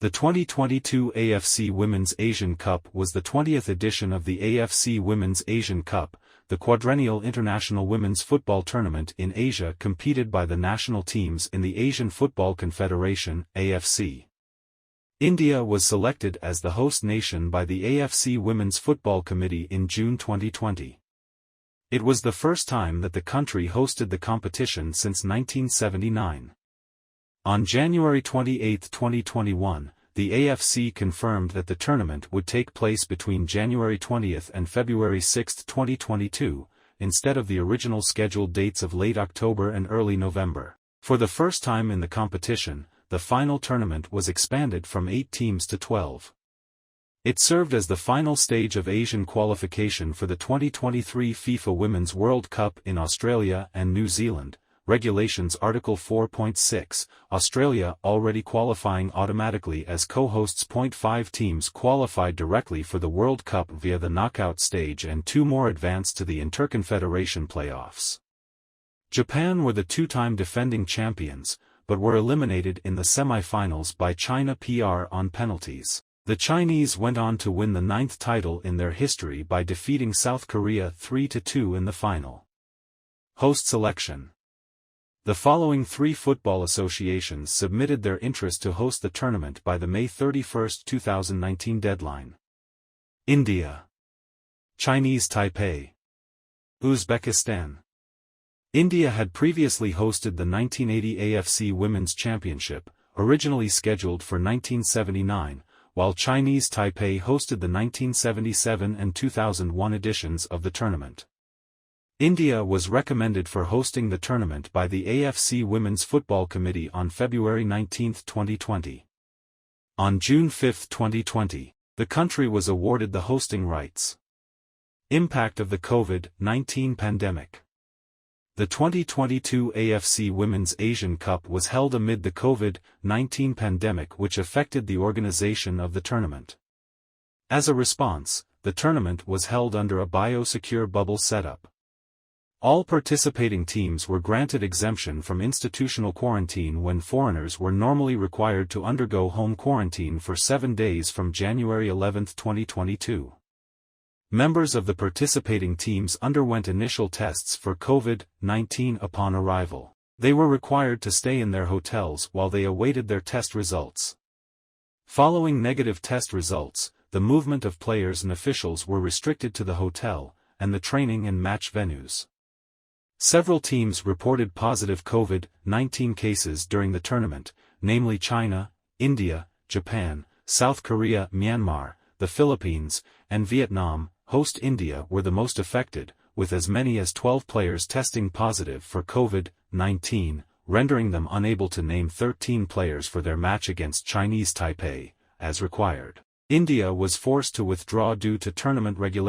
The 2022 AFC Women's Asian Cup was the 20th edition of the AFC Women's Asian Cup, the quadrennial international women's football tournament in Asia competed by the national teams in the Asian Football Confederation (AFC). India was selected as the host nation by the AFC Women's Football Committee in June 2020. It was the first time that the country hosted the competition since 1979. On January 28, 2021, the AFC confirmed that the tournament would take place between January 20 and February 6, 2022, instead of the original scheduled dates of late October and early November. For the first time in the competition, the final tournament was expanded from 8 teams to 12. It served as the final stage of Asian qualification for the 2023 FIFA Women's World Cup in Australia and New Zealand. Regulations Article 4.6, Australia already qualifying automatically as co-hosts. 5 teams qualified directly for the World Cup via the knockout stage and 2 more advanced to the Interconfederation playoffs. Japan were the 2-time defending champions, but were eliminated in the semi-finals by China PR on penalties. The Chinese went on to win the 9th title in their history by defeating South Korea 3-2 in the final. Host selection. The following 3 football associations submitted their interest to host the tournament by the May 31, 2019 deadline. India, Chinese Taipei, Uzbekistan. India had previously hosted the 1980 AFC Women's Championship, originally scheduled for 1979, while Chinese Taipei hosted the 1977 and 2001 editions of the tournament. India was recommended for hosting the tournament by the AFC Women's Football Committee on February 19, 2020. On June 5, 2020, the country was awarded the hosting rights. Impact of the COVID-19 pandemic. The 2022 AFC Women's Asian Cup was held amid the COVID-19 pandemic, which affected the organization of the tournament. As a response, the tournament was held under a biosecure bubble setup. All participating teams were granted exemption from institutional quarantine when foreigners were normally required to undergo home quarantine for 7 days from January 11, 2022. Members of the participating teams underwent initial tests for COVID-19 upon arrival. They were required to stay in their hotels while they awaited their test results. Following negative test results, the movement of players and officials were restricted to the hotel, and the training and match venues. Several teams reported positive COVID-19 cases during the tournament, namely China, India, Japan, South Korea, Myanmar, the Philippines, and Vietnam. Host India were the most affected, with as many as 12 players testing positive for COVID-19, rendering them unable to name 13 players for their match against Chinese Taipei, as required. India was forced to withdraw due to tournament regulations.